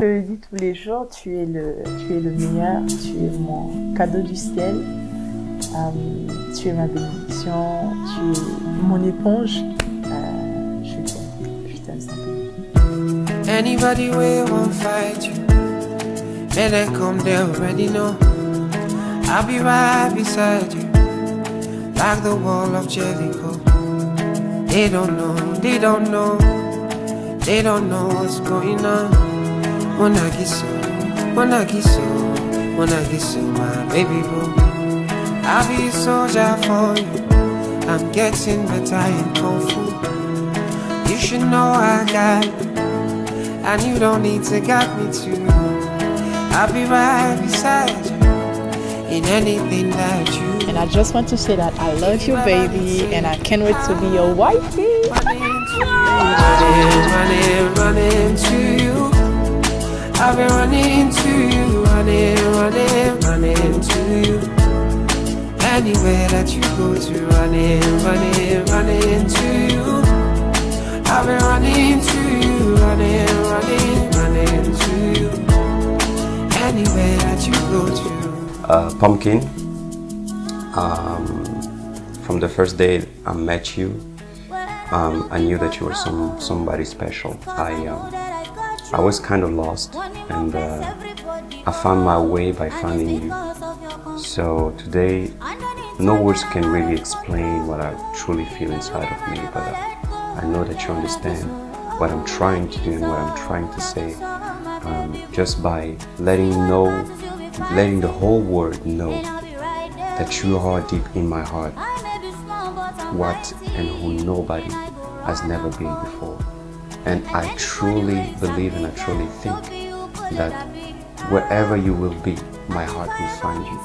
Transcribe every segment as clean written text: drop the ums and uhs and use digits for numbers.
Je le dis tous les jours, tu es le meilleur, tu es mon cadeau du ciel, tu es ma bénédiction, tu es mon éponge. Je t'aime simplement. Anybody will won't fight you, may they come, they already know. I'll be right beside you, like the wall of Jericho. They don't know, they don't know, they don't know what's going on. Monagiso, Monagiso, Monagiso, my baby boo. I'll be a soldier for you, I'm getting better in Kung Fu. You should know I got you, and you don't need to guide me too. I'll be right beside you in anything that you. And I just want to say that I love you, baby, and I can't wait to be your wifey. Running to you. I've been running to you, running to you. Anywhere that you go to, running to you. I've been running to you, running to you. Anywhere that you go to. Pumpkin, from the first day I met you, I knew that you were somebody special. I was kind of lost, and I found my way by finding you. So today, no words can really explain what I truly feel inside of me, but I know that you understand what I'm trying to do and what I'm trying to say, just by letting the whole world know that you are deep in my heart, what and who nobody has never been before. And I truly believe and I truly think that wherever you will be, my heart will find you.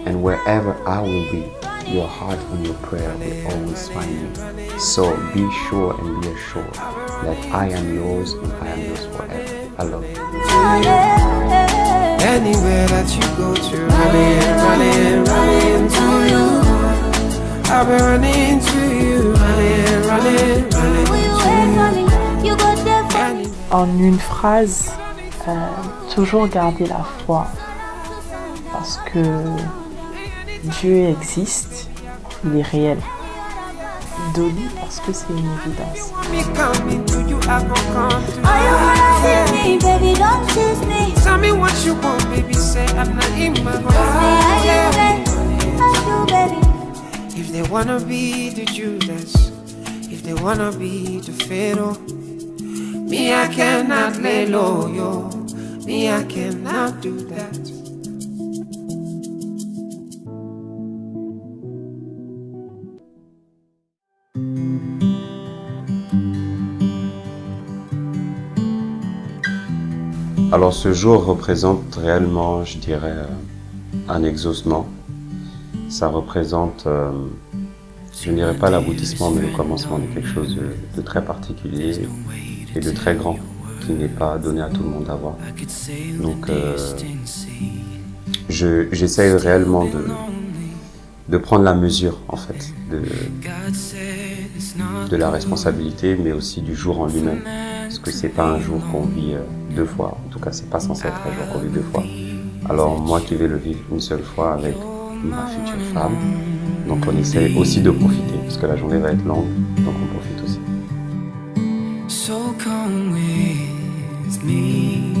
And wherever I will be, your heart and your prayer will always find me. So be sure and be assured that I am yours and I am yours forever. I love you. Anywhere that you go to, running to you. I've been running to you, running to you. En une phrase, toujours garder la foi, parce que Dieu existe, il est réel. Dolly, parce que c'est une évidence. Tell me what you want, baby, say I'm not in my If they wanna be the Judas, if they wanna be the Pharaoh, me I cannot lay low, yo. Me I cannot do that. Alors ce jour représente réellement, je dirais, un exaucement. Ça représente, je ne dirais pas l'aboutissement, mais le commencement de quelque chose de très particulier et de très grand, qui n'est pas donné à tout le monde à voir. Donc j'essaye réellement de prendre la mesure, en fait, de la responsabilité, mais aussi du jour en lui-même. Parce que c'est pas un jour qu'on vit deux fois, en tout cas c'est pas censé être un jour qu'on vit deux fois. Alors moi qui vais le vivre une seule fois avec ma future femme, donc on essaie aussi de profiter, parce que la journée va être longue, donc on profite aussi. So come with me.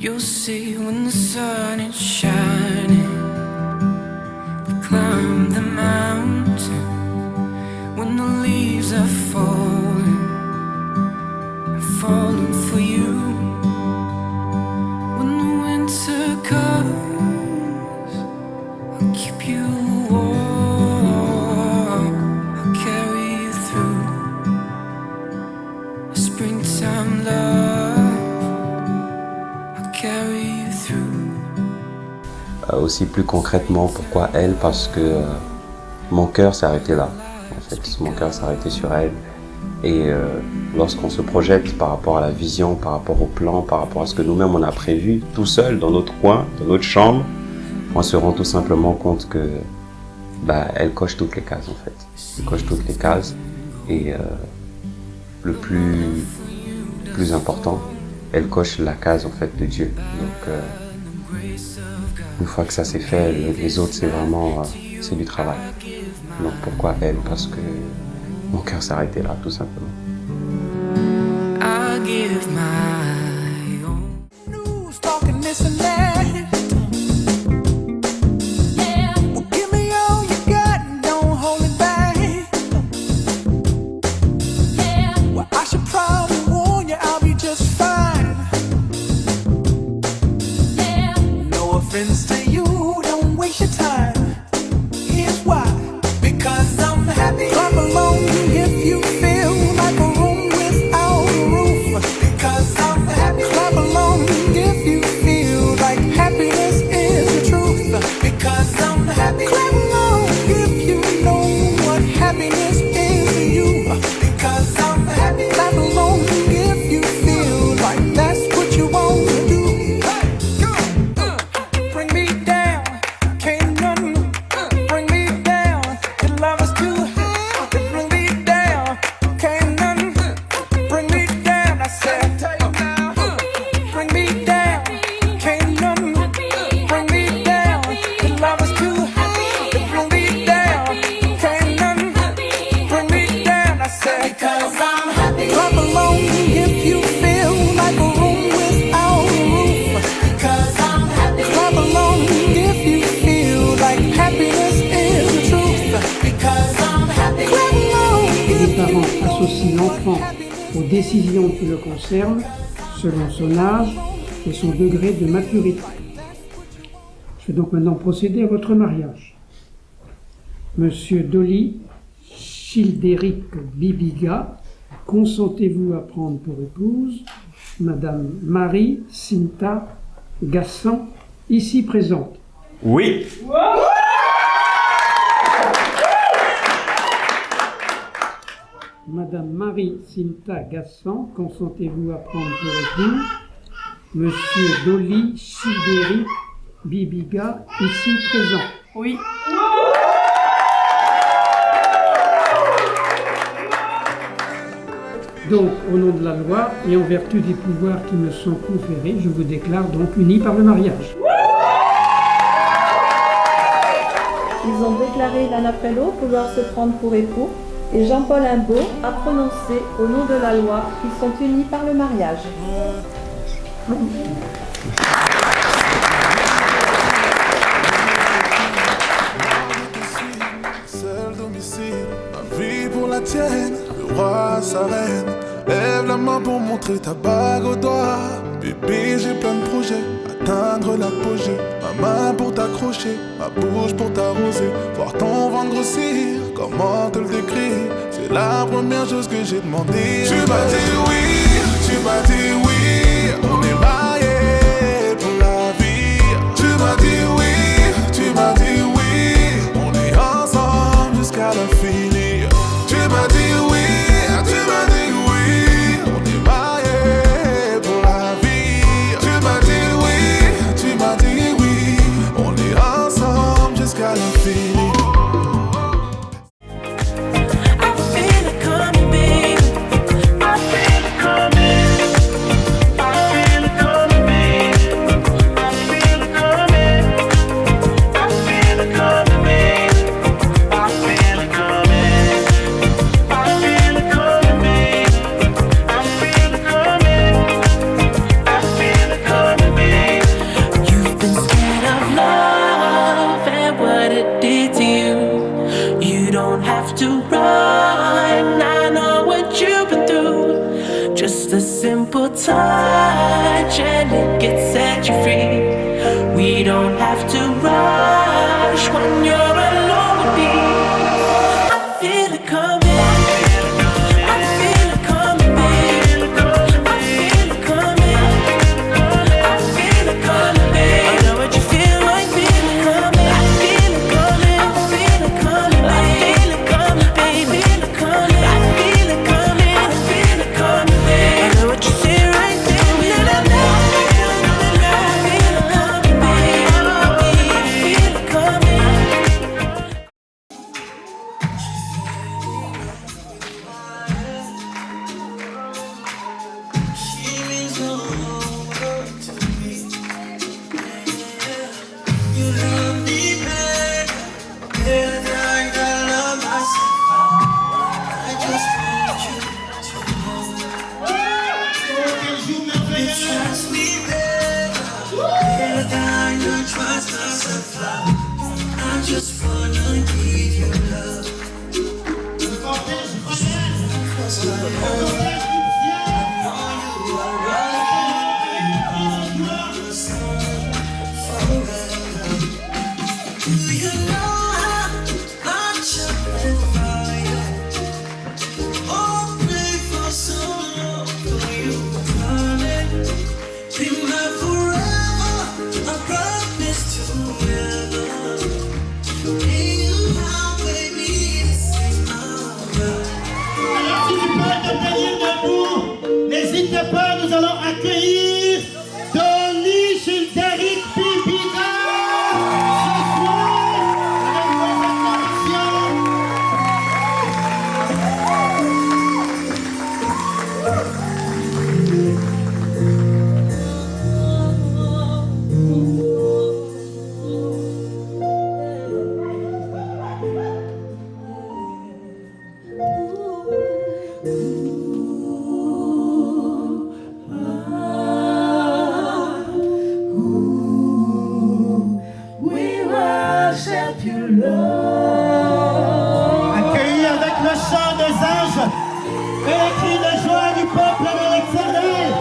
You'll see when the sun is shining. We climb the mountain when the leaves are falling. I'm falling for you. When the winter comes, I'll keep you warm. I'll carry you through a springtime love. I'll carry you through. Aussi plus concrètement, pourquoi elle? Parce que mon cœur s'est arrêté là. En fait, mon cœur s'est arrêté sur elle. Et lorsqu'on se projette par rapport à la vision, par rapport au plan, par rapport à ce que nous-mêmes on a prévu, tout seul, dans notre coin, dans notre chambre, on se rend tout simplement compte que elle coche toutes les cases en fait. Elle coche toutes les cases et le plus important, elle coche la case en fait de Dieu. Donc une fois que ça c'est fait, les autres c'est vraiment c'est du travail. Donc pourquoi elle? Parce que mon cœur s'est arrêté là, tout simplement. I give my own. News talking this and that. Yeah. Well, give me all you got and don't hold it back. Yeah. Well, I should probably warn you, I'll be just fine. Yeah. No offense to you, don't waste your time. Here's why. Because I'm happy. Clap along if you feel like a room without a roof. Because I'm happy. Clap along if you feel like happiness is the truth. Because I'm happy. Clap along if you know what happiness is to you. Because I'm happy. Clap along if you feel like that's what you want to do. Bring me down, can't none bring me down. Your love is too high to bring me down. Can't none bring me down. I said, bring me down. Can't none bring me down. Your love is too high to bring me down. Can't none bring me down. I said, because I'm happy. Clap along if you feel like a room without a roof. Because I'm happy. Clap along if you feel like happiness is the truth. Because I'm happy. Clap along Les if parents you know associent l'enfant aux décisions qui le concernent selon son âge et son degré de maturité. Je vais donc maintenant procéder à votre mariage. Monsieur Dolly Childéric Bibiga, consentez-vous à prendre pour épouse Madame Marie Cinta Gassan, ici présente? Oui. Madame Marie Cinta Gassan, consentez-vous à prendre pour épouse Monsieur Dolly Childéric Bibiga, ici présent? Oui. Donc, au nom de la loi et en vertu des pouvoirs qui me sont conférés, je vous déclare donc unis par le mariage. Ils ont déclaré l'un après l'autre vouloir se prendre pour époux et Jean-Paul Imbaud a prononcé au nom de la loi qu'ils sont unis par le mariage. Seul domicile, ma vie pour la tienne, le roi, sa reine. Lève la main pour montrer ta bague au doigt. Bébé, j'ai plein de projets, atteindre l'apogée. Ma main pour t'accrocher, ma bouche pour t'arroser. Voir ton ventre grossir, comment te le décrire? C'est la première chose que j'ai demandé. Tu m'as dit oui, tu m'as dit oui. On est mariés pour la vie. Tu m'as dit oui, tu m'as dit oui. On est ensemble jusqu'à l'infini. Tu m'as dit oui, tu m'as dit oui. On est mariés pour la vie. Tu m'as dit oui, tu m'as dit oui. On est ensemble jusqu'à l'infini. I feel it coming, baby. I feel it coming. I feel it coming, baby. I feel it coming. I feel it coming, baby. I feel it coming. I feel it coming, baby. I feel it coming. I feel it coming, baby. You've been scared of love and what it did to you. You don't have to run, I know what you've been through. Just a simple touch and it can set you free. We don't have to rush when you're alone with me. I feel it coming. I feel it coming, baby. I feel it coming. I feel it coming, baby. I know what you feel like, feel it coming. I feel it coming. I feel it coming, baby. I feel it coming, baby. I feel it coming. I feel it coming, baby. I know what you see right there. I feel it coming, baby. I feel it coming. just wanna give you love. N'hésitez pas, nous allons accueillir Dolly Childeric Bibiga ce soir avec vos acclamations. Accueillis avec le chant des anges et les cris de joie du peuple de l'Éternel.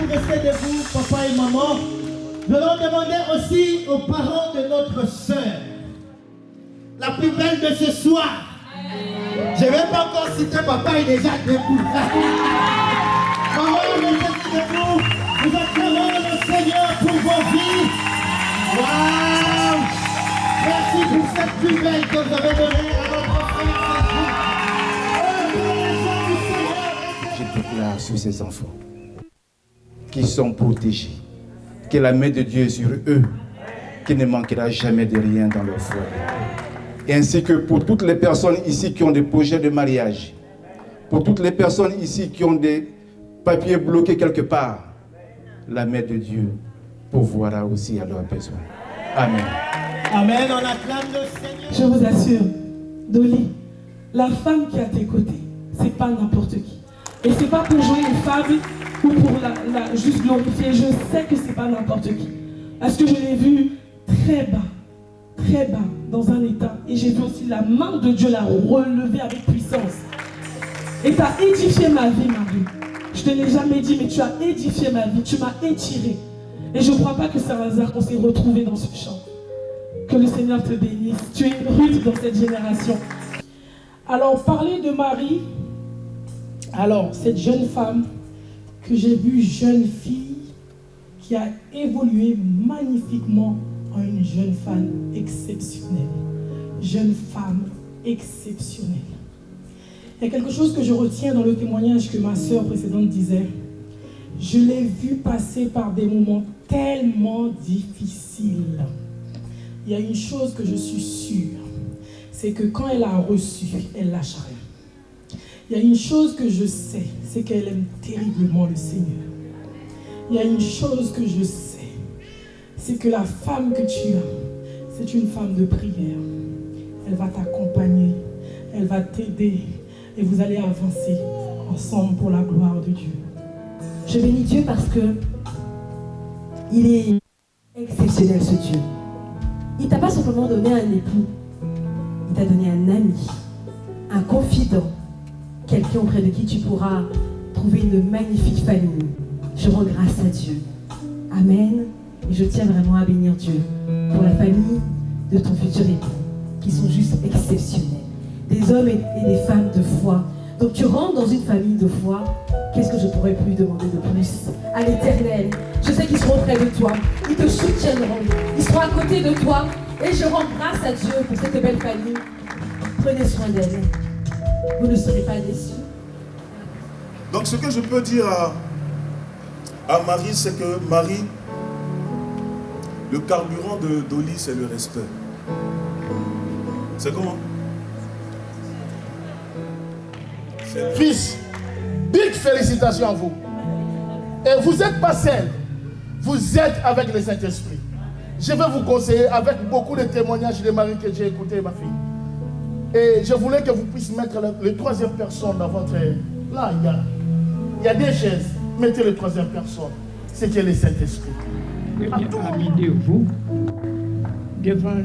Restez debout, papa et maman. Nous allons demander aussi aux parents de notre sœur, la plus belle de ce soir. Je ne vais pas encore citer papa, il est déjà debout. Maman, restez debout. Nous acclamons le Seigneur pour vos vies. Waouh! Merci pour cette plus belle que vous avez donnée à notre frère. Je déclare sur ces enfants qui sont protégés, que la main de Dieu est sur eux, qu'il ne manquera jamais de rien dans leur foyer. Ainsi que pour toutes les personnes ici qui ont des projets de mariage, pour toutes les personnes ici qui ont des papiers bloqués quelque part, la main de Dieu pourvoira aussi à leurs besoins. Amen. Amen, on acclame le Seigneur. Je vous assure, Dolly, la femme qui est à tes côtés, c'est pas n'importe qui. Et c'est pas pour jouer une femme ou pour la juste glorifier. Je sais que c'est pas n'importe qui. Parce que je l'ai vue très bas, dans un état. Et j'ai vu aussi la main de Dieu la relever avec puissance. Et tu as édifié ma vie, Marie. Je ne te l'ai jamais dit, mais tu as édifié ma vie. Tu m'as étiré. Et je ne crois pas que c'est un hasard qu'on s'est retrouvés dans ce champ. Que le Seigneur te bénisse. Tu es une Ruth dans cette génération. Alors, parler de Marie. Alors, cette jeune femme que j'ai vue, jeune fille, qui a évolué magnifiquement en une jeune femme exceptionnelle. Jeune femme exceptionnelle. Il y a quelque chose que je retiens dans le témoignage que ma sœur précédente disait. Je l'ai vue passer par des moments tellement difficiles. Il y a une chose que je suis sûre, c'est que quand elle a reçu, elle lâche rien. Il y a une chose que je sais, c'est qu'elle aime terriblement le Seigneur. Il y a une chose que je sais, c'est que la femme que tu as, c'est une femme de prière. Elle va t'accompagner, elle va t'aider et vous allez avancer ensemble pour la gloire de Dieu. Je bénis Dieu parce que il est exceptionnel, ce Dieu. Il ne t'a pas simplement donné un époux, il t'a donné un ami, un confident, quelqu'un auprès de qui tu pourras trouver une magnifique famille. Je rends grâce à Dieu. Amen. Et je tiens vraiment à bénir Dieu pour la famille de ton futur époux, qui sont juste exceptionnels. Des hommes et des femmes de foi. Donc tu rentres dans une famille de foi. Qu'est-ce que je pourrais plus demander de plus à l'Éternel? Je sais qu'ils seront près de toi. Ils te soutiendront. Ils seront à côté de toi. Et je rends grâce à Dieu pour cette belle famille. Prenez soin d'elle. Vous ne serez pas déçus. Donc ce que je peux dire à Marie, c'est que Marie, le carburant de Dolly, c'est le respect. C'est comment? Fils, big félicitations à vous. Et vous n'êtes pas seul, vous êtes avec le Saint-Esprit. Je vais vous conseiller avec beaucoup de témoignages de Marie que j'ai écouté, ma fille. Et je voulais que vous puissiez mettre le troisième personne dans votre... Là, il y a des chaises. Mettez le troisième personne. C'est qui est le Saint-Esprit. Amis de vous, devant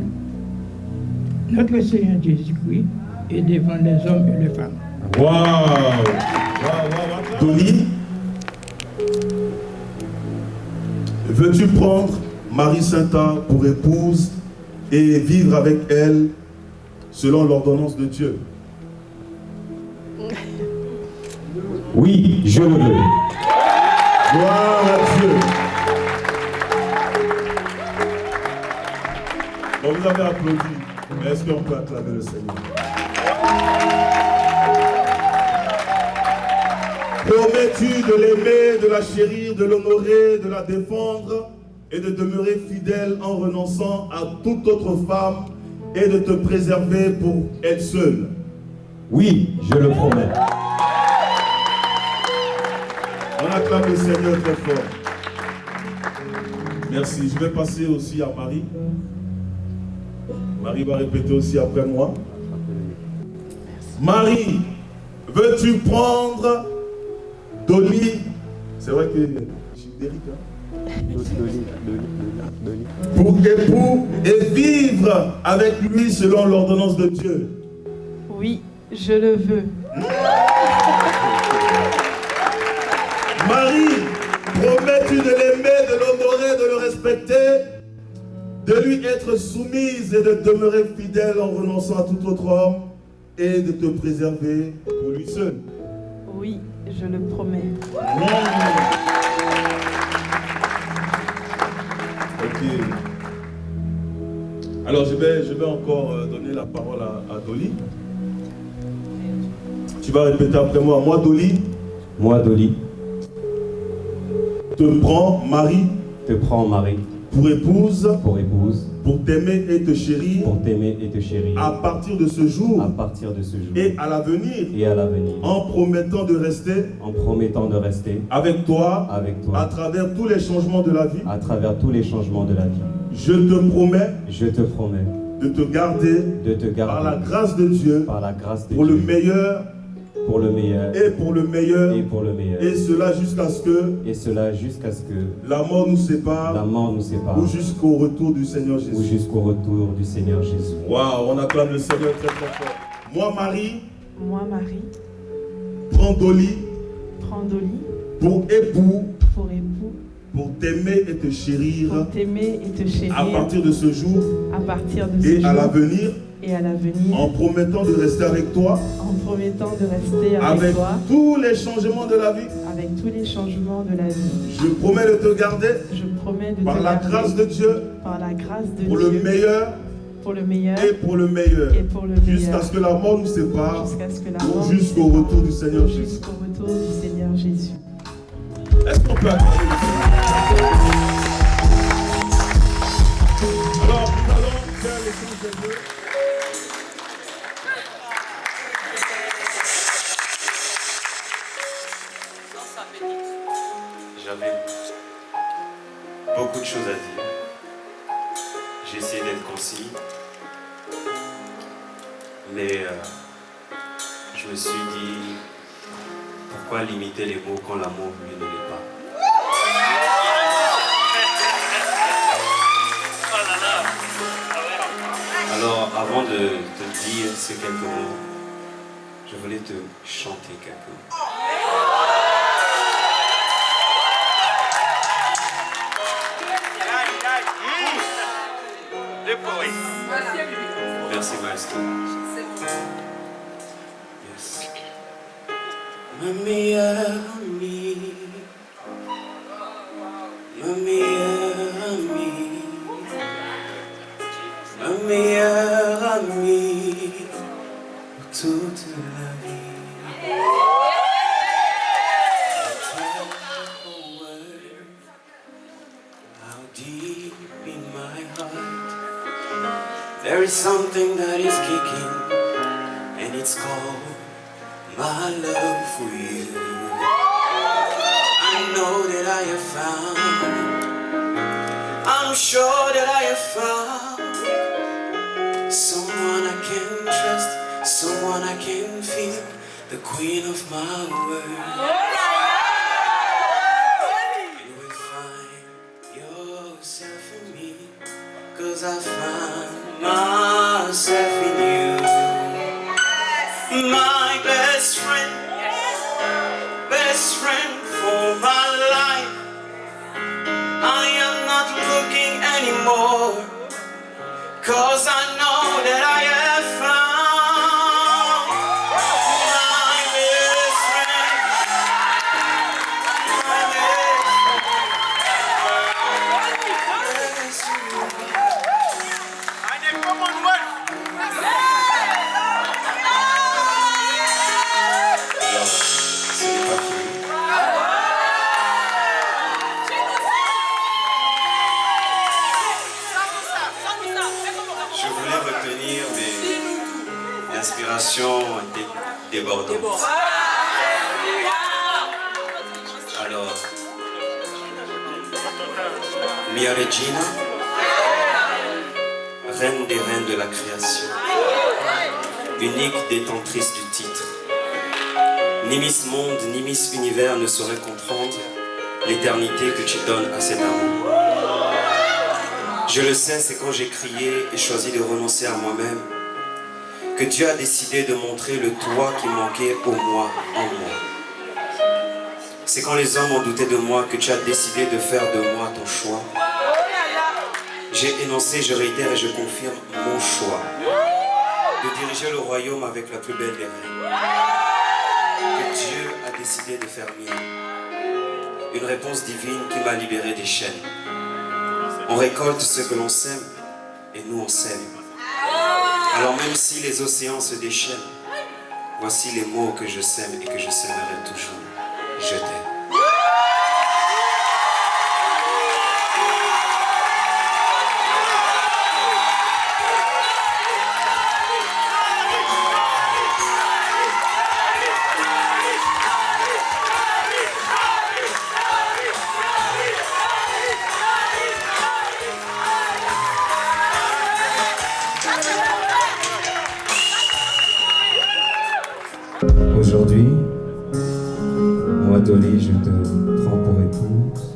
notre Seigneur Jésus-Christ et devant les hommes et les femmes. Waouh! Dolly, veux-tu prendre Marie Sainta pour épouse et vivre avec elle selon l'ordonnance de Dieu? Oui, je le veux. Gloire à Dieu. Bon, vous avez applaudi, mais est-ce qu'on peut acclamer le Seigneur? Promets-tu de l'aimer, de la chérir, de l'honorer, de la défendre et de demeurer fidèle en renonçant à toute autre femme et de te préserver pour elle seule? Oui, je le promets. On acclame le Seigneur très fort. Merci. Je vais passer aussi à Marie. Marie va répéter aussi après moi. Marie, veux-tu prendre Dolly? C'est vrai que je suis délicat. Pour époux et vivre avec lui selon l'ordonnance de Dieu? Oui, je le veux. Marie, promets-tu de l'aimer, de l'honorer, de le respecter, de lui être soumise et de demeurer fidèle en renonçant à tout autre homme et de te préserver pour lui seul? Oui, je le promets. Ok. Alors je vais encore donner la parole à Dolly. Tu vas répéter après moi. Moi Dolly. Moi Dolly. Te prends Marie. Te prends Marie. Pour épouse. Pour épouse. Pour t'aimer et te chérir. Pour t'aimer et te chérir. À partir de ce jour. À partir de ce jour. Et à l'avenir. Et à l'avenir. En promettant de rester. En promettant de rester. Avec toi. Avec toi. À travers tous les changements de la vie. À travers tous les changements de la vie. Je te promets. Je te promets. De te garder. De te garder. Par la grâce de Dieu. Par la grâce de pour Dieu. Le meilleur. Pour le meilleur. Et pour le meilleur. Et pour le meilleur. Et cela jusqu'à ce que. Et cela jusqu'à ce que. La mort nous sépare. La mort nous sépare. Ou jusqu'au retour du Seigneur Jésus. Ou jusqu'au retour du Seigneur Jésus. Waouh, on acclame le Seigneur très très fort. Moi Marie. Moi Marie. Prends Dolly. Prends Dolly. Pour époux. Pour époux. Pour t'aimer et te chérir. Pour t'aimer et te chérir. À partir de ce jour. À partir de ce jour. Et à l'avenir. Et à l'avenir. En promettant de rester avec toi. En promettant de rester avec toi. Tous les changements de la vie. avec tous les changements de la vie. Je promets de te garder Je promets de par te la garder grâce de Dieu par la grâce de pour Dieu le meilleur pour le meilleur et pour le meilleur. et pour le meilleur. Jusqu'à ce que la mort nous sépare Jusqu'à ce que la ou mort jusqu'au nous sépare, retour du Seigneur Jésus. jusqu'au retour du Seigneur Jésus. Est-ce qu'on peut accorder le Seigneur? Alors, nous allons faire l'échange des vœux. J'avais beaucoup de choses à dire. J'ai essayé d'être concis. Mais je me suis dit, pourquoi limiter les mots quand l'amour, lui, ne l'est pas? Alors, avant de te dire ces quelques mots, je voulais te chanter quelques mots. Merci, maestro. Yes. Ma meilleure amie, ma meilleure amie, ma meilleure amie pour toute la vie. How deep in my heart there is something that is kicking, and it's called my love for you. I know that I have found, I'm sure that I have found someone I can trust, someone I can feel, the queen of my world. You will find yourself in me, 'cause I found myself in you. My best friend for my life. I am not looking anymore, 'cause I know that I have found my best friend. My best Je voulais retenir mes inspirations débordantes. Alors, Mia Regina, reine des reines de la création, unique détentrice du titre. Ni Miss Monde, ni Miss Univers ne sauraient comprendre l'éternité que tu donnes à cet amour. Je le sais, c'est quand j'ai crié et choisi de renoncer à moi-même que Dieu a décidé de montrer le toi qui manquait au moi en moi. C'est quand les hommes ont douté de moi que tu as décidé de faire de moi ton choix. J'ai énoncé, je réitère et je confirme mon choix de diriger le royaume avec la plus belle des reines. Que Dieu a décidé de faire mienne. Une réponse divine qui m'a libéré des chaînes. On récolte ce que l'on sème et nous on sème. Alors même si les océans se déchaînent, voici les mots que je sème et que je sèmerai toujours. Je t'aime. Aujourd'hui, moi Dolly, je te prends pour épouse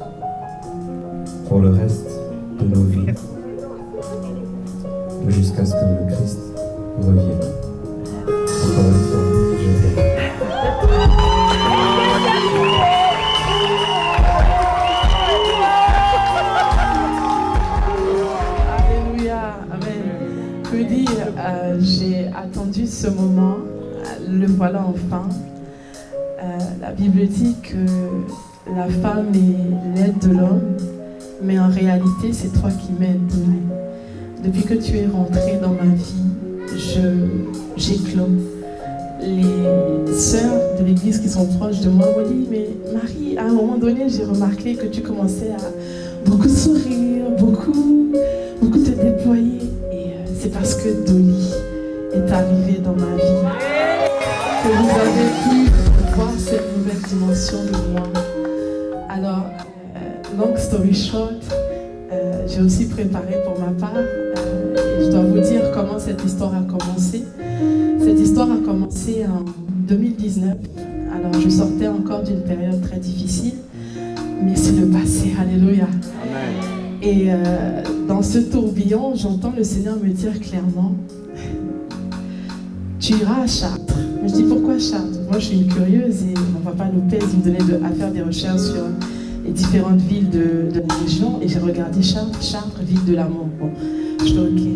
pour le reste de nos vies, jusqu'à ce que le Christ revienne. Encore une fois, je t'aime. Alléluia, amen. Que dire, j'ai attendu ce moment. Le voilà enfin. La Bible dit que la femme est l'aide de l'homme, mais en réalité, c'est toi qui m'aides, Dolly. Depuis que tu es rentrée dans ma vie, j'éclore. Les sœurs de l'église qui sont proches de moi m'ont dit, mais Marie, à un moment donné, j'ai remarqué que tu commençais à beaucoup sourire, beaucoup te déployer. Et c'est parce que Dolly est arrivée dans ma vie que vous avez pu voir cette nouvelle dimension de moi. Alors, long story short, j'ai aussi préparé pour ma part. Et je dois vous dire comment cette histoire a commencé. Cette histoire a commencé en 2019. Alors, je sortais encore d'une période très difficile, mais c'est le passé. Alléluia. Amen. Et dans ce tourbillon, j'entends le Seigneur me dire clairement, tu iras à Chartres. Je dis, pourquoi Chartres? Moi, je suis une curieuse et mon papa Lopez me donnait à faire des recherches sur les différentes villes de la région. Et j'ai regardé Chartres, ville de l'amour. Bon, je fais OK.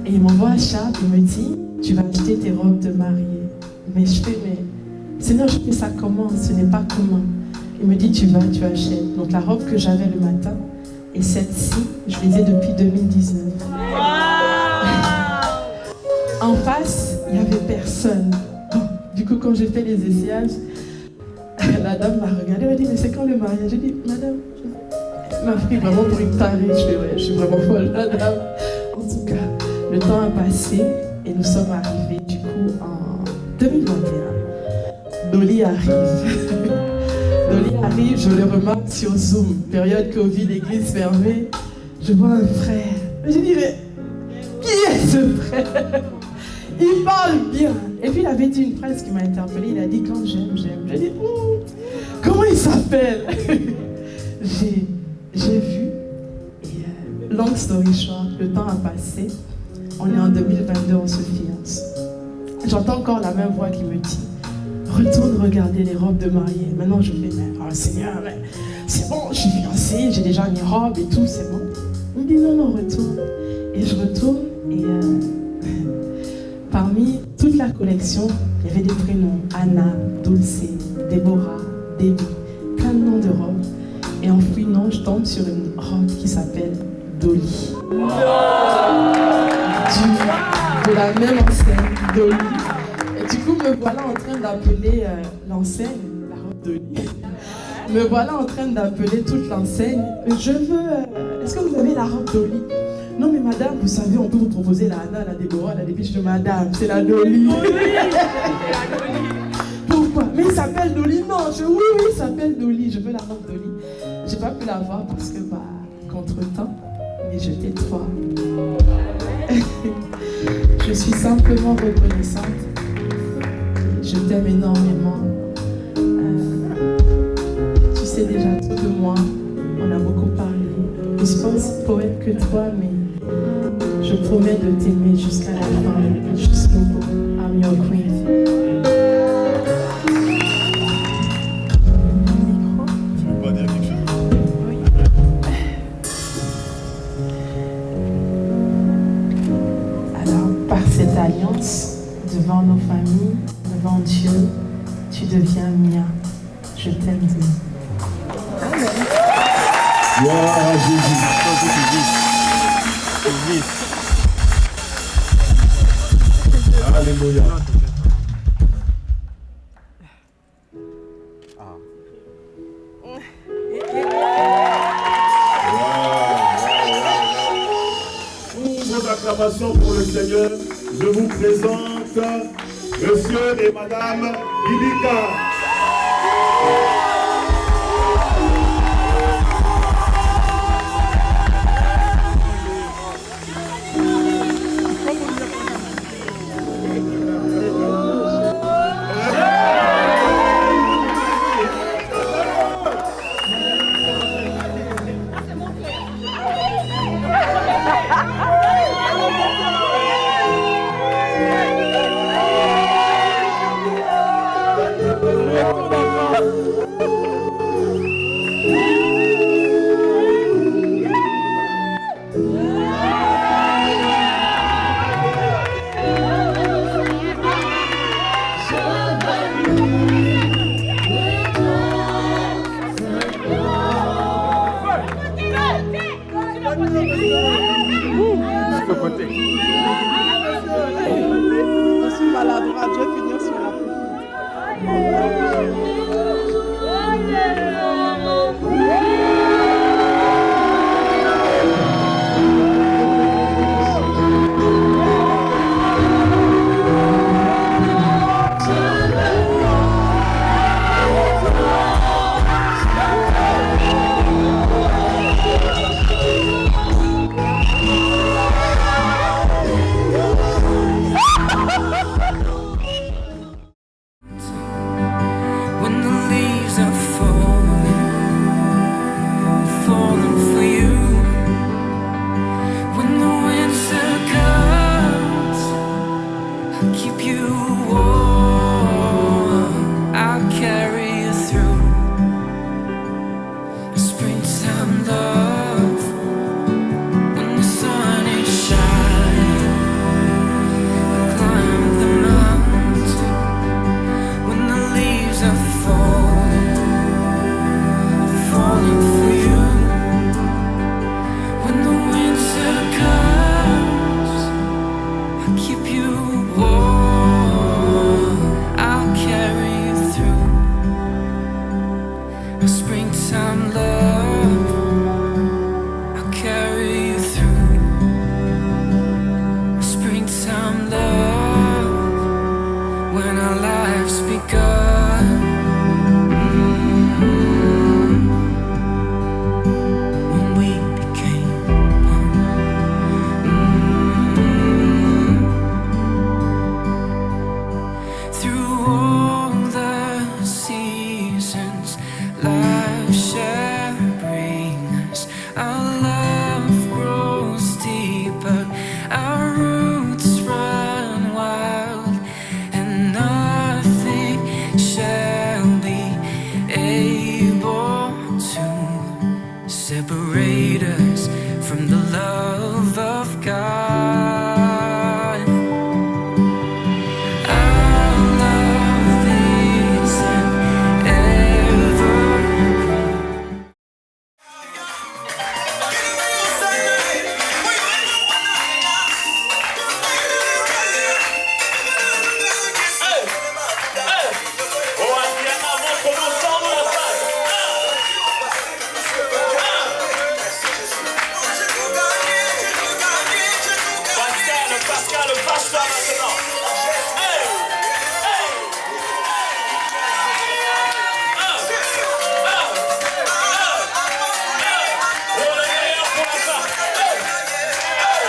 Et il m'envoie à Chartres, il me dit, tu vas acheter tes robes de mariée. Mais je fais, mais Seigneur, je fais ça comment? Ce n'est pas commun. Il me dit, tu vas, tu achètes. Donc la robe que j'avais le matin et celle-ci, je les ai depuis 2019. En face, il n'y avait personne. Bon, du coup, quand j'ai fait les essayages, la dame m'a regardée, elle m'a dit, mais c'est quand le mariage? J'ai dit, madame, elle m'a pris vraiment pour une tarée. Je fais, ouais, je suis vraiment folle, madame. En tout cas, le temps a passé et nous sommes arrivés du coup en 2021. Dolly arrive. Dolly arrive, je le remarque sur Zoom, période Covid, église fermée. Je vois un frère. Je dis, mais qui est ce frère? Il parle bien. Et puis il avait dit une phrase qui m'a interpellée. Il a dit, quand j'aime. J'ai dit, comment il s'appelle? J'ai vu. Et long story short, le temps a passé. On est en 2022, on se fiance. J'entends encore la même voix qui me dit, retourne regarder les robes de mariée. Maintenant je fais, mais oh Seigneur, mais c'est bon, je suis fiancée, j'ai déjà mes robes et tout, c'est bon. Il me dit, non, retourne. Et je retourne et parmi toute la collection, il y avait des prénoms, Anna, Dulce, Déborah, Debbie, plein de noms de robes. Et en fouillant, je tombe sur une robe qui s'appelle Dolly. De la même enseigne, Dolly. Et du coup, me voilà en train d'appeler l'enseigne, la robe Dolly. Me voilà en train d'appeler toute l'enseigne. Je veux. Est-ce que vous avez la robe Dolly? Non, mais madame, vous savez, on peut vous proposer la Anna, la Déborah, la Debbie. Je dis, madame, c'est la Dolly. Pourquoi? Mais il s'appelle Dolly. Non, oui, il s'appelle Dolly. Je veux la robe Dolly. J'ai pas pu la voir parce que, contre-temps, mais je tais toi. Je suis simplement reconnaissante. Je t'aime énormément. Tu sais déjà tout de moi. On a beaucoup parlé. Je suis pas aussi poète que toi, mais je promets de t'aimer jusqu'à la fin, jusqu'au bout. I'm your queen. Tu veux pas dire quelque chose? Alors, par cette alliance, devant nos familles, devant Dieu, tu deviens mien. Je t'aime, Dieu. Amen. Gloire à Jésus. Alléluia. Pour vos acclamations pour le Seigneur, je vous présente Monsieur et Madame Ilika. leaves are falling for you. When the winter comes, I'll keep you warm. I'll carry you through springtime love. When the sun is shining, I'll climb the mountain. When the leaves are falling for you. When the winter comes, I'll keep you warm. I'll carry you through a springtime love. I'll carry you through a springtime love. When our lives begun, when we became one. Through all the seasons, life shall bring us. Our love grows deeper, our roots run wild, and nothing shall be able to separate us from the love of God. Our love is an evergreen. Pascal, passe-toi maintenant. Hey, hey. Oh, le meilleur pour la fin. Hey, hey, hey.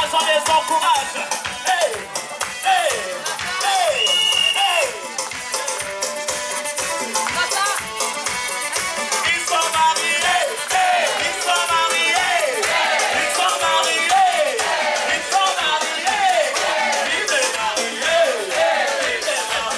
On les encourage. Hey, hey, hey, hey. Ils sont mariés, hey, ils sont mariés, ils sont mariés, ils sont mariés, ils sont mariés, ils sont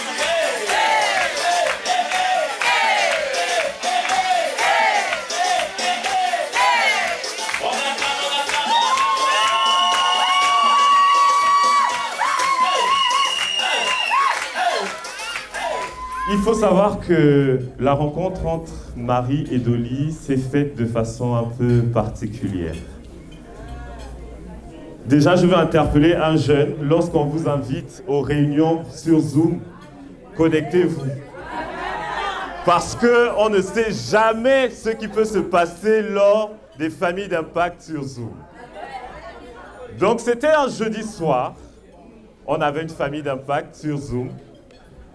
Il faut savoir que la rencontre entre Marie et Dolly s'est faite de façon un peu particulière. Déjà, je veux interpeller un jeune. Lorsqu'on vous invite aux réunions sur Zoom, connectez-vous. Parce qu'on ne sait jamais ce qui peut se passer lors des familles d'impact sur Zoom. Donc, c'était un jeudi soir. On avait une famille d'impact sur Zoom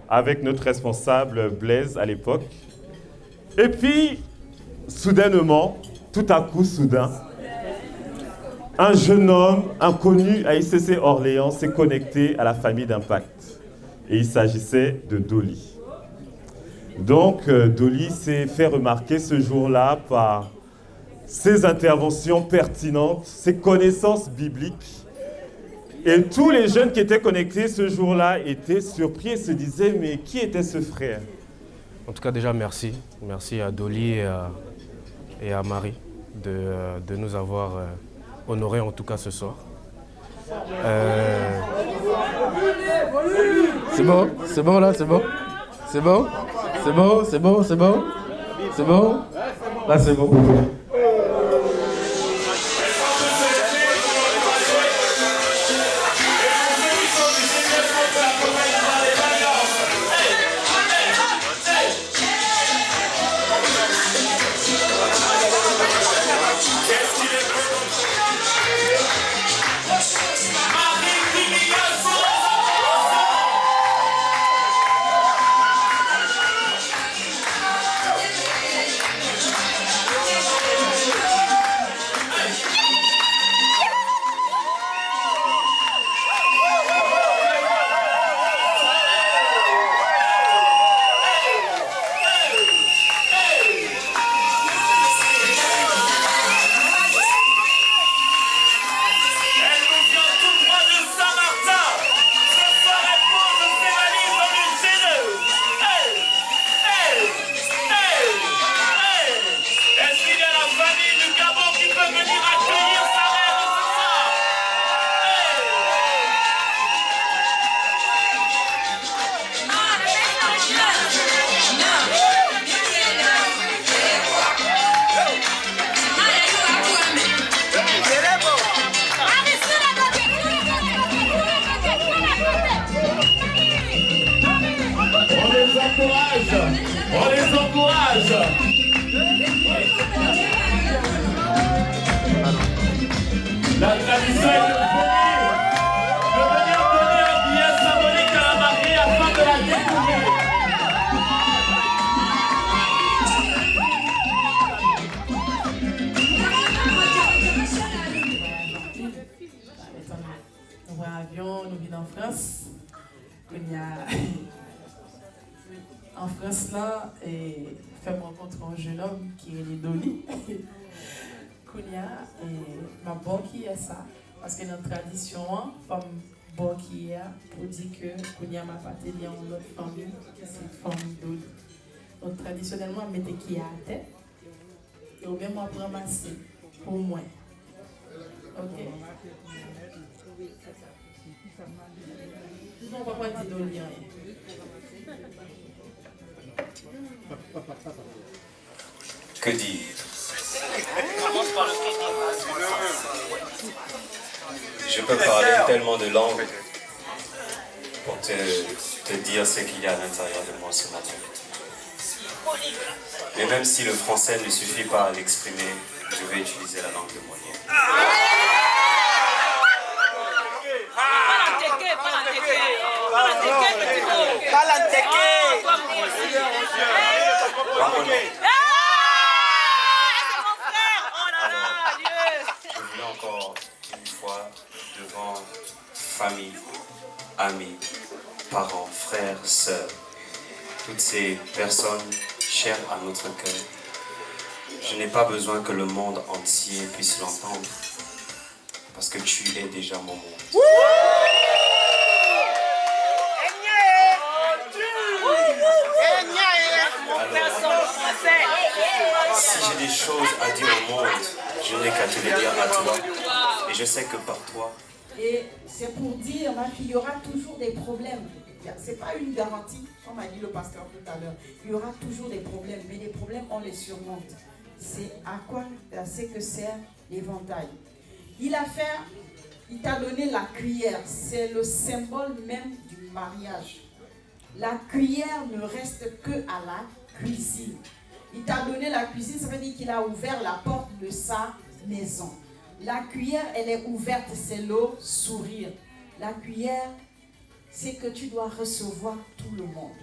avec notre responsable Blaise à l'époque. Et puis, soudainement, tout à coup, soudain, un jeune homme inconnu à ICC Orléans s'est connecté à la famille d'impact. Et il s'agissait de Dolly. Donc, Dolly s'est fait remarquer ce jour-là par ses interventions pertinentes, ses connaissances bibliques. Et tous les jeunes qui étaient connectés ce jour-là étaient surpris et se disaient « Mais qui était ce frère ?» En tout cas, déjà, merci. Merci à Dolly et à Marie de nous avoir honorés, en tout cas, ce soir. C'est bon là, c'est bon. C'est bon. C'est bon? Là, c'est bon. On les encourage. La tradition est de venir donner un billet symbolique à la mariée afin de la découvrir. Nous voyons avion, nous venons en France. Il y a en France là, et fait rencontrer un jeune homme qui est Dolly. Kounia et ma banquier est ça. Parce que notre tradition, femme banquier, pour dire que Kounia m'a pas lié en l'autre famille, c'est famille Dolly. Donc traditionnellement, on mettait qui à tête et au même on prend ramasser pour moi. Ok. On va pas dire Dolly rien. Que dire? Je peux parler tellement de langues pour te dire ce qu'il y a à l'intérieur de moi ce matin. Mais même si le français ne suffit pas à l'exprimer, je vais utiliser la langue de Molière. Je voulais encore une fois devant famille, amis, parents, frères, sœurs, toutes ces personnes chères à notre cœur. Je n'ai pas besoin que le monde entier puisse l'entendre, parce que tu es déjà mon monde. Si j'ai des choses à dire au monde, je n'ai qu'à te les dire à toi. Et je sais que par toi. Et c'est pour dire, ma fille, il y aura toujours des problèmes. Ce n'est pas une garantie, comme a dit le pasteur tout à l'heure. Il y aura toujours des problèmes, mais les problèmes, on les surmonte. C'est à quoi c'est que sert l'éventail. Il t'a donné la cuillère. C'est le symbole même du mariage. La cuillère ne reste que à la cuisine. Il t'a donné la cuisine, ça veut dire qu'il a ouvert la porte de sa maison. La cuillère, elle est ouverte, c'est le sourire. La cuillère, c'est que tu dois recevoir tout le monde.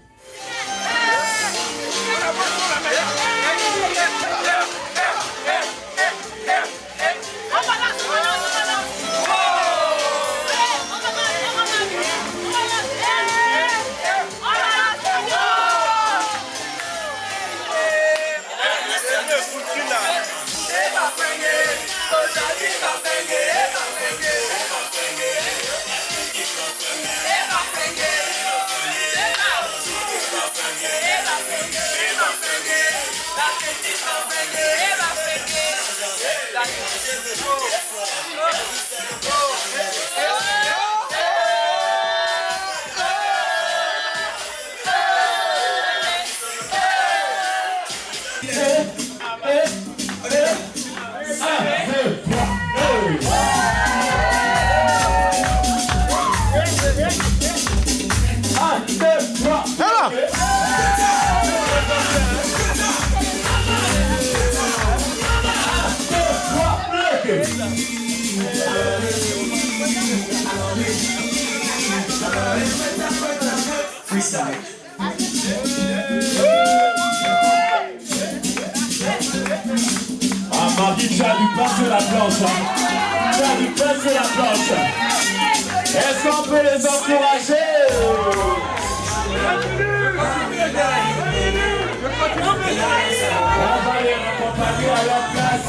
Ah, Marie, tu as du pain sur la planche. Hein. Tu as du pain sur la planche. Est-ce qu'on peut les encourager? On va les accompagner à leur place.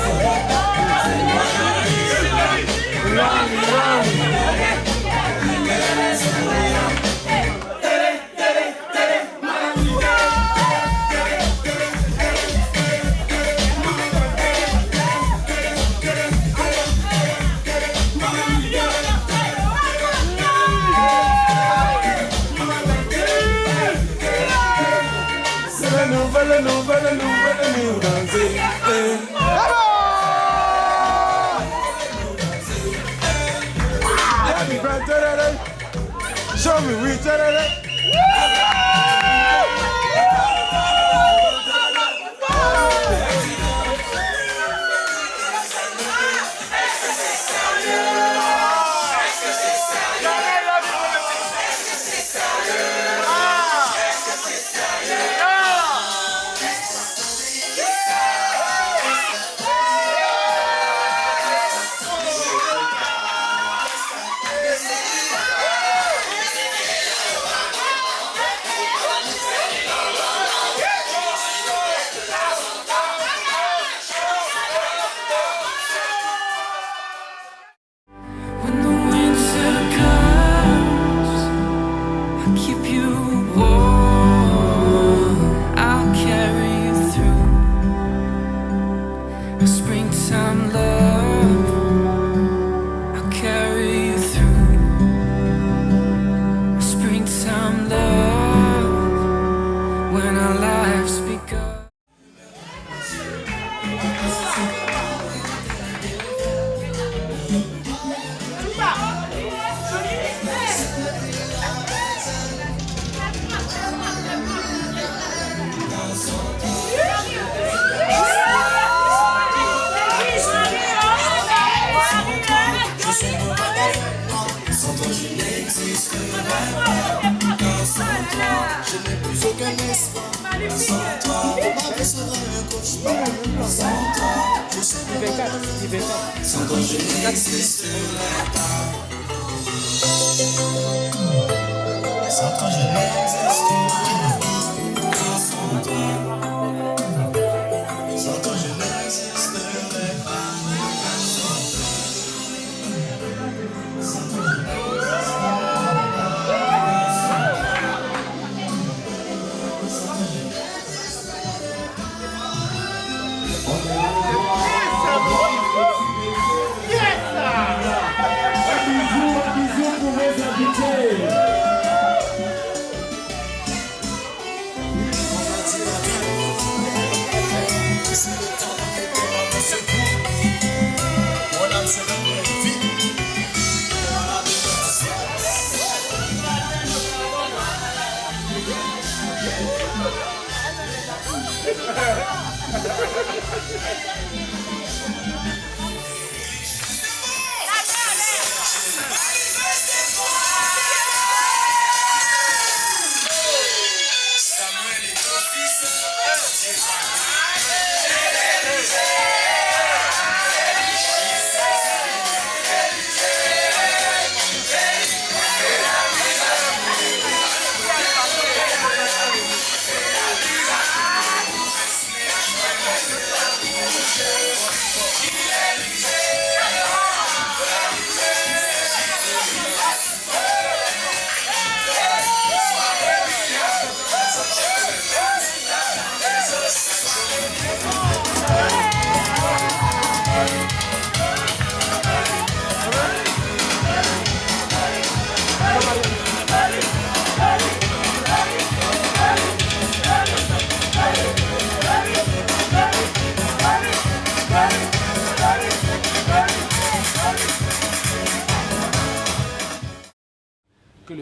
Show me, we tell it.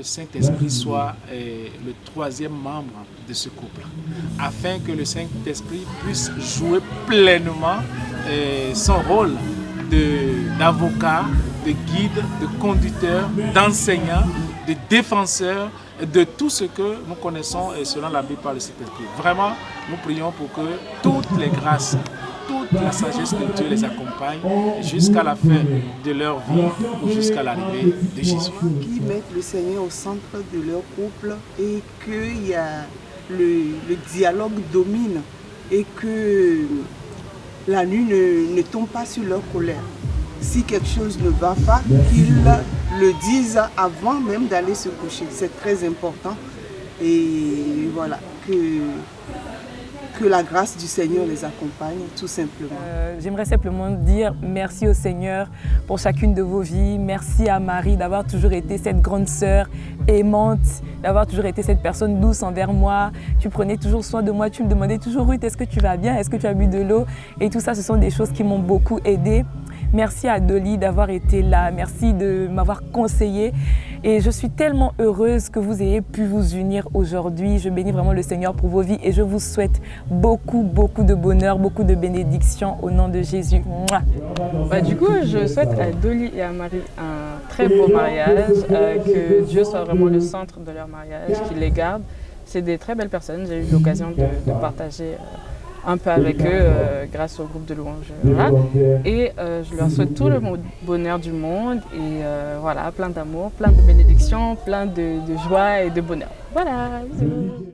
Saint-Esprit soit le troisième membre de ce couple, afin que le Saint-Esprit puisse jouer pleinement son rôle d'avocat, de guide, de conducteur, d'enseignant, de défenseur, de tout ce que nous connaissons selon la Bible par le Saint-Esprit. Vraiment, nous prions pour que toutes les grâces, toute la sagesse de Dieu les accompagne jusqu'à la fin de leur vie ou jusqu'à l'arrivée de Jésus. Qui mettent le Seigneur au centre de leur couple et que le dialogue domine et que la nuit ne tombe pas sur leur colère. Si quelque chose ne va pas, qu'ils le disent avant même d'aller se coucher. C'est très important. Et voilà, que la grâce du Seigneur les accompagne, tout simplement. J'aimerais simplement dire merci au Seigneur pour chacune de vos vies. Merci à Marie d'avoir toujours été cette grande sœur aimante, d'avoir toujours été cette personne douce envers moi. Tu prenais toujours soin de moi, tu me demandais toujours, Ruth, est-ce que tu vas bien? Est-ce que tu as bu de l'eau? Et tout ça, ce sont des choses qui m'ont beaucoup aidée. Merci à Dolly d'avoir été là, merci de m'avoir conseillé. Et je suis tellement heureuse que vous ayez pu vous unir aujourd'hui. Je bénis vraiment le Seigneur pour vos vies et je vous souhaite beaucoup, beaucoup de bonheur, beaucoup de bénédictions au nom de Jésus. Du coup, je souhaite à Dolly et à Marie un très beau mariage, que Dieu soit vraiment le centre de leur mariage, qu'il les garde. C'est des très belles personnes, j'ai eu l'occasion de partager un peu avec eux grâce au groupe de louanges. Voilà. Et je leur souhaite tout le bonheur du monde et voilà, plein d'amour, plein de bénédictions, plein de joie et de bonheur. Voilà, bisous.